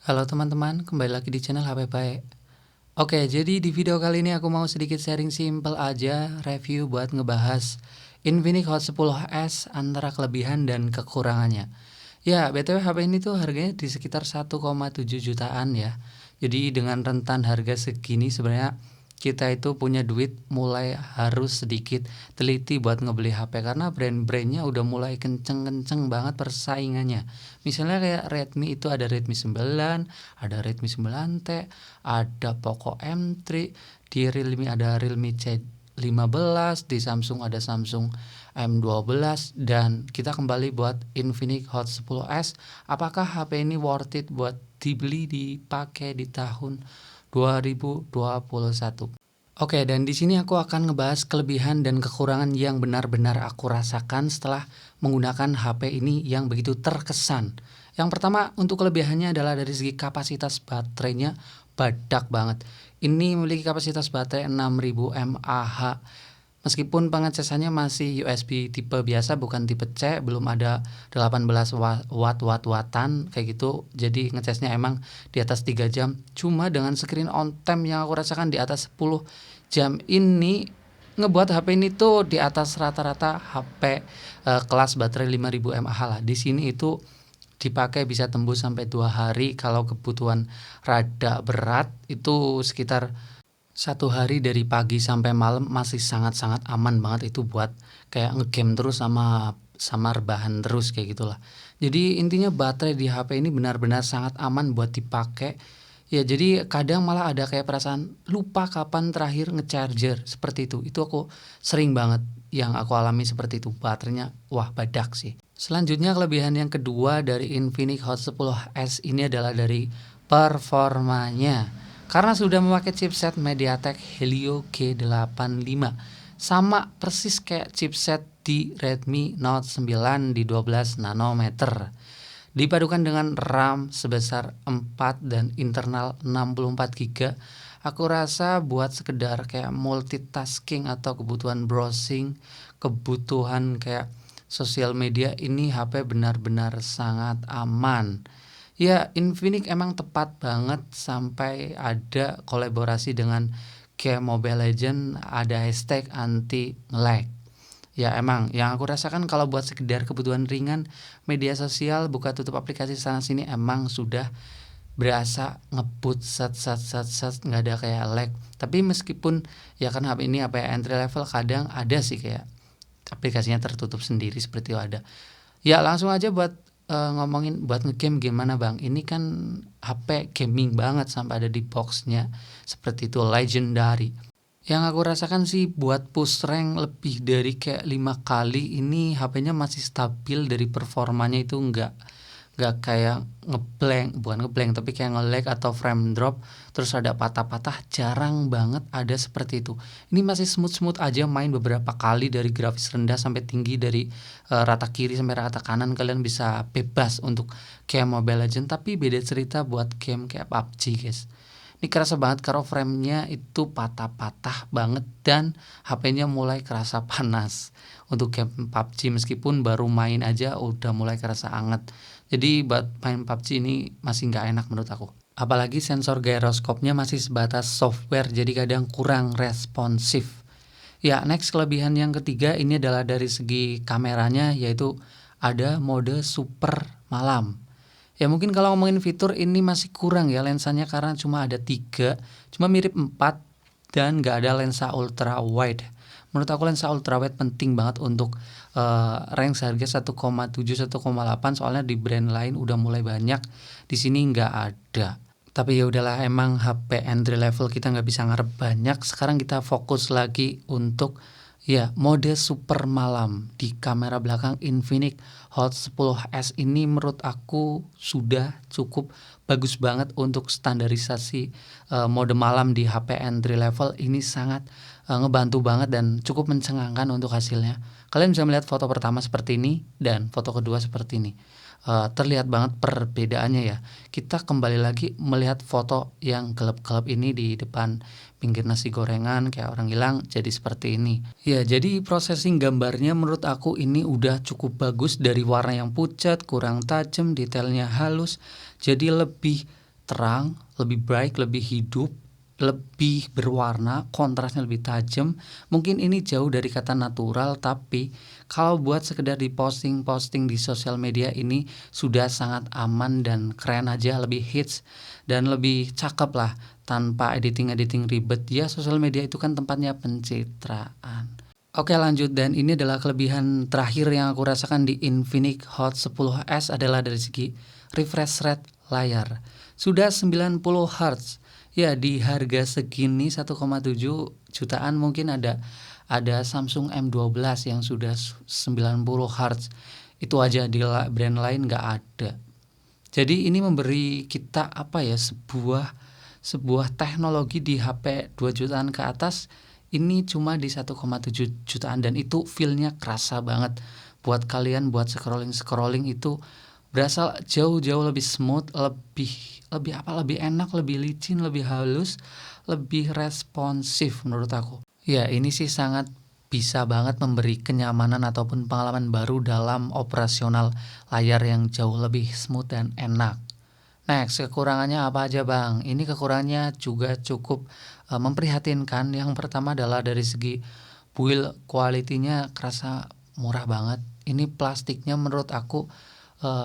Halo teman-teman, kembali lagi di channel HP Baik. Oke, jadi di video kali ini aku mau sedikit sharing simple aja review buat ngebahas Infinix Hot 10s antara kelebihan dan kekurangannya. Ya, BTW HP ini tuh harganya di sekitar 1,7 jutaan ya. Jadi dengan rentan harga segini sebenarnya kita itu punya duit mulai harus sedikit teliti buat ngebeli HP karena brand-brandnya udah mulai kenceng-kenceng banget persaingannya. Misalnya kayak Redmi itu ada Redmi 9, ada Redmi 9T, ada Poco M3, di Realme ada Realme C15, di Samsung ada Samsung M12, dan kita kembali buat Infinix Hot 10s. Apakah HP ini worth it buat dibeli dipakai di tahun 2021? Oke, dan di sini aku akan ngebahas kelebihan dan kekurangan yang benar-benar aku rasakan setelah menggunakan HP ini yang begitu terkesan. Yang pertama, untuk kelebihannya adalah dari segi kapasitas baterainya badak banget. Ini memiliki kapasitas baterai 6000 mAh. Meskipun pengecasannya masih USB tipe biasa, bukan tipe C, belum ada 18 watt-wattan kayak gitu. Jadi ngecasnya emang di atas 3 jam. Cuma dengan screen on time yang aku rasakan di atas 10 jam ini ngebuat HP ini tuh di atas rata-rata HP kelas baterai 5000 mAh lah. Di sini itu dipakai bisa tembus sampai 2 hari. Kalau kebutuhan rada berat itu sekitar 1 hari dari pagi sampai malam masih sangat-sangat aman banget itu buat kayak ngegame terus sama rebahan terus kayak gitulah. Jadi intinya baterai di HP ini benar-benar sangat aman buat dipakai. Ya jadi kadang malah ada kayak perasaan lupa kapan terakhir ngecharger seperti itu. Itu aku sering banget yang aku alami seperti itu. Baterainya wah badak sih. Selanjutnya kelebihan yang kedua dari Infinix Hot 10s ini adalah dari performanya. Karena sudah memakai chipset MediaTek Helio G85, sama persis kayak chipset di Redmi Note 9 di 12 nanometer. Dipadukan dengan RAM sebesar 4 dan internal 64 GB, aku rasa buat sekedar kayak multitasking atau kebutuhan browsing, kebutuhan kayak sosial media, ini HP benar-benar sangat aman. Ya, Infinix emang tepat banget sampai ada kolaborasi dengan game Mobile Legend, ada hashtag anti lag. Ya emang, yang aku rasakan kalau buat sekedar kebutuhan ringan, media sosial, buka tutup aplikasi sana sini emang sudah berasa ngebut set set set set, nggak ada kayak lag. Tapi meskipun ya kan HP ini apa ya, entry level, kadang ada sih kayak aplikasinya tertutup sendiri seperti itu ada. Ya langsung aja buat ngomongin buat ngegame gimana bang. Ini kan HP gaming banget sampai ada di boxnya seperti itu, legendary. Yang aku rasakan sih buat push rank lebih dari kayak 5 kali ini HP-nya masih stabil dari performanya, itu nggak kayak ngeblank, bukan ngeblank tapi kayak nge-lag atau frame drop terus ada patah-patah, jarang banget ada seperti itu. Ini masih smooth aja main beberapa kali dari grafis rendah sampai tinggi, dari rata kiri sampai rata kanan kalian bisa bebas untuk game Mobile Legends. Tapi beda cerita buat game kayak PUBG guys. Ini kerasa banget kalau framenya itu patah-patah banget dan HP-nya mulai kerasa panas untuk game PUBG, meskipun baru main aja udah mulai kerasa anget. Jadi buat main PUBG ini masih nggak enak menurut aku. Apalagi sensor gyroskopnya masih sebatas software, jadi kadang kurang responsif. Ya, next kelebihan yang ketiga ini adalah dari segi kameranya, yaitu ada mode super malam. Ya mungkin kalau ngomongin fitur ini masih kurang ya lensanya karena cuma ada 3, cuma mirip 4 dan nggak ada lensa ultra wide. Menurut aku lensa ultra wide penting banget untuk range harga 1,7 1,8, soalnya di brand lain udah mulai banyak, di sini nggak ada. Tapi ya udahlah, emang HP entry level kita nggak bisa ngarep banyak. Sekarang kita fokus lagi untuk ya mode super malam di kamera belakang Infinix Hot 10s ini. Menurut aku sudah cukup bagus banget untuk standarisasi mode malam di HP entry level ini, sangat ngebantu banget dan cukup mencengangkan untuk hasilnya. Kalian bisa melihat foto pertama seperti ini dan foto kedua seperti ini. Terlihat banget perbedaannya ya. Kita kembali lagi melihat foto yang gelap-gelap ini di depan pinggir nasi gorengan kayak orang hilang, jadi seperti ini. Ya, jadi processing gambarnya menurut aku ini udah cukup bagus, dari warna yang pucat, kurang tajam, detailnya halus, jadi lebih terang, lebih bright, lebih hidup, lebih berwarna, kontrasnya lebih tajam. Mungkin ini jauh dari kata natural, tapi kalau buat sekedar diposting-posting di sosial media ini sudah sangat aman dan keren aja, lebih hits dan lebih cakep lah tanpa editing-editing ribet. Ya, sosial media itu kan tempatnya pencitraan. Oke, lanjut, dan ini adalah kelebihan terakhir yang aku rasakan di Infinix Hot 10s adalah dari segi refresh rate layar. Sudah 90 Hz. Ya, di harga segini 1,7 jutaan mungkin ada Samsung M12 yang sudah 90 Hz. Itu aja, di brand lain nggak ada. Jadi ini memberi kita sebuah teknologi di HP 2 jutaan ke atas ini cuma di 1,7 jutaan, dan itu feel-nya kerasa banget. Buat kalian buat scrolling itu berasa jauh-jauh lebih smooth, lebih enak, lebih licin, lebih halus, lebih responsif menurut aku. Ya, ini sih sangat bisa banget memberi kenyamanan ataupun pengalaman baru dalam operasional layar yang jauh lebih smooth dan enak. Next, kekurangannya apa aja Bang? Ini kekurangannya juga cukup memprihatinkan. Yang pertama adalah dari segi build quality-nya kerasa murah banget. Ini plastiknya menurut aku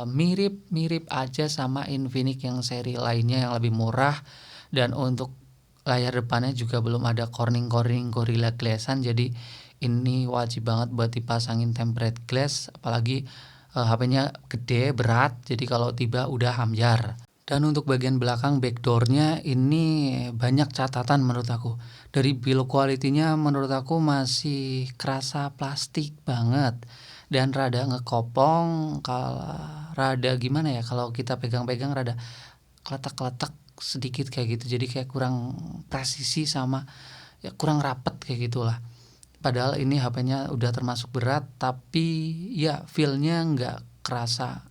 mirip-mirip aja sama Infinix yang seri lainnya yang lebih murah, dan untuk layar depannya juga belum ada corning Gorilla Glassan, jadi ini wajib banget buat dipasangin tempered glass, apalagi HP-nya gede, berat, jadi kalau tiba udah hamjar. Dan untuk bagian belakang backdoor-nya ini banyak catatan menurut aku. Dari build quality-nya menurut aku masih kerasa plastik banget dan rada ngekopong, rada gimana ya, kalau kita pegang-pegang rada kletak-kletak sedikit kayak gitu, jadi kayak kurang presisi sama ya kurang rapet kayak gitulah. Padahal ini HP-nya udah termasuk berat, tapi ya feel-nya nggak kerasa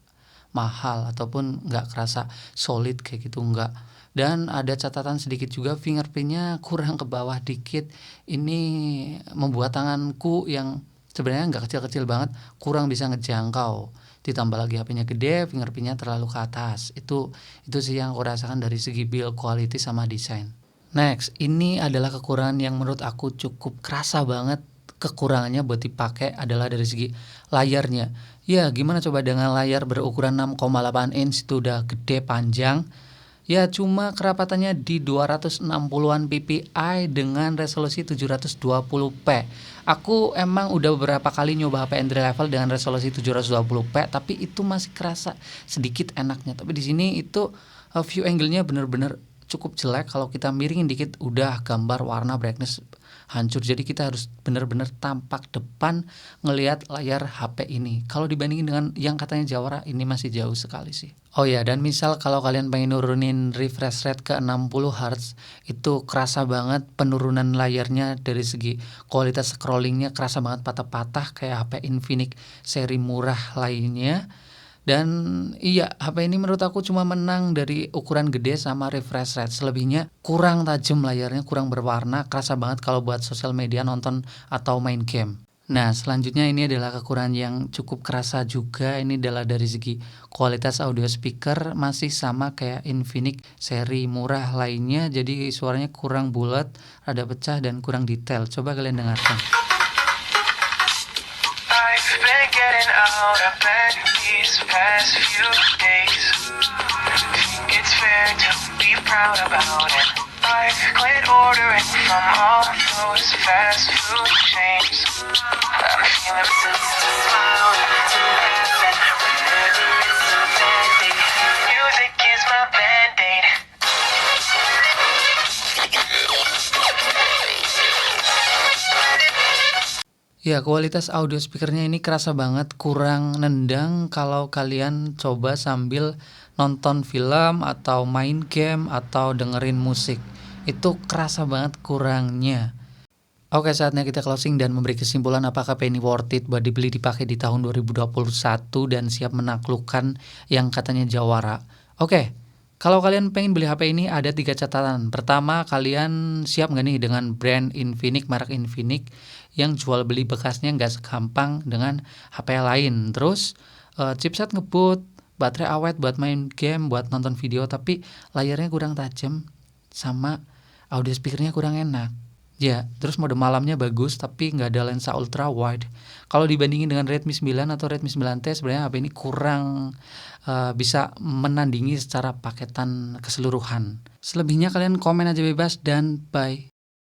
mahal ataupun nggak kerasa solid kayak gitu, nggak. Dan ada catatan sedikit juga, fingerprintnya kurang ke bawah dikit. Ini membuat tanganku yang sebenarnya nggak kecil-kecil banget kurang bisa ngejangkau. Ditambah lagi HP-nya gede, fingerprintnya terlalu ke atas. Itu sih yang aku rasakan dari segi build quality sama desain. Next, ini adalah kekurangan yang menurut aku cukup kerasa banget. Kekurangannya buat dipakai adalah dari segi layarnya. Ya, gimana coba dengan layar berukuran 6,8 inch itu udah gede, panjang. Ya, cuma kerapatannya di 260-an ppi dengan resolusi 720p. Aku emang udah beberapa kali nyoba HP entry level dengan resolusi 720p, tapi itu masih kerasa sedikit enaknya. Tapi di sini itu view angle-nya bener-bener cukup jelek. Kalau kita miringin dikit udah gambar warna brightness hancur. Jadi kita harus benar-benar tampak depan ngelihat layar HP ini. Kalau dibandingin dengan yang katanya Jawara, ini masih jauh sekali sih. Oh ya, dan misal kalau kalian pengen nurunin refresh rate ke 60 Hz, itu kerasa banget penurunan layarnya dari segi kualitas scrollingnya, kerasa banget patah-patah kayak HP Infinix seri murah lainnya. Dan iya, HP ini menurut aku cuma menang dari ukuran gede sama refresh rate. Selebihnya kurang tajam layarnya, kurang berwarna, kerasa banget kalau buat sosial media, nonton, atau main game. Nah, selanjutnya ini adalah kekurangan yang cukup kerasa juga. Ini adalah dari segi kualitas audio speaker masih sama kayak Infinix seri murah lainnya. Jadi suaranya kurang bulat, rada pecah, dan kurang detail. Coba kalian dengarkan. I've been getting out of bed these past few days. Think it's fair to be proud about it. I've quit ordering from all those fast food chains. I'm feeling so smile to heaven whenever it's a bad day. Music is my band-aid. Ya, kualitas audio speakernya ini kerasa banget kurang nendang kalau kalian coba sambil nonton film atau main game atau dengerin musik. Itu kerasa banget kurangnya. Oke, saatnya kita closing dan memberi kesimpulan apakah HP ini worth it buat dibeli dipakai di tahun 2021 dan siap menaklukkan yang katanya Jawara. Oke, kalau kalian pengen beli HP ini ada 3 catatan. Pertama, kalian siap nggak nih dengan brand Infinix, merek Infinix yang jual beli bekasnya nggak segampang dengan HP lain. Terus chipset ngebut, baterai awet buat main game, buat nonton video, tapi layarnya kurang tajam sama audio speakernya kurang enak. Ya, terus mode malamnya bagus tapi nggak ada lensa ultra wide. Kalau dibandingin dengan Redmi 9 atau Redmi 9T, sebenarnya HP ini kurang bisa menandingi secara paketan keseluruhan. Selebihnya kalian komen aja bebas, dan bye.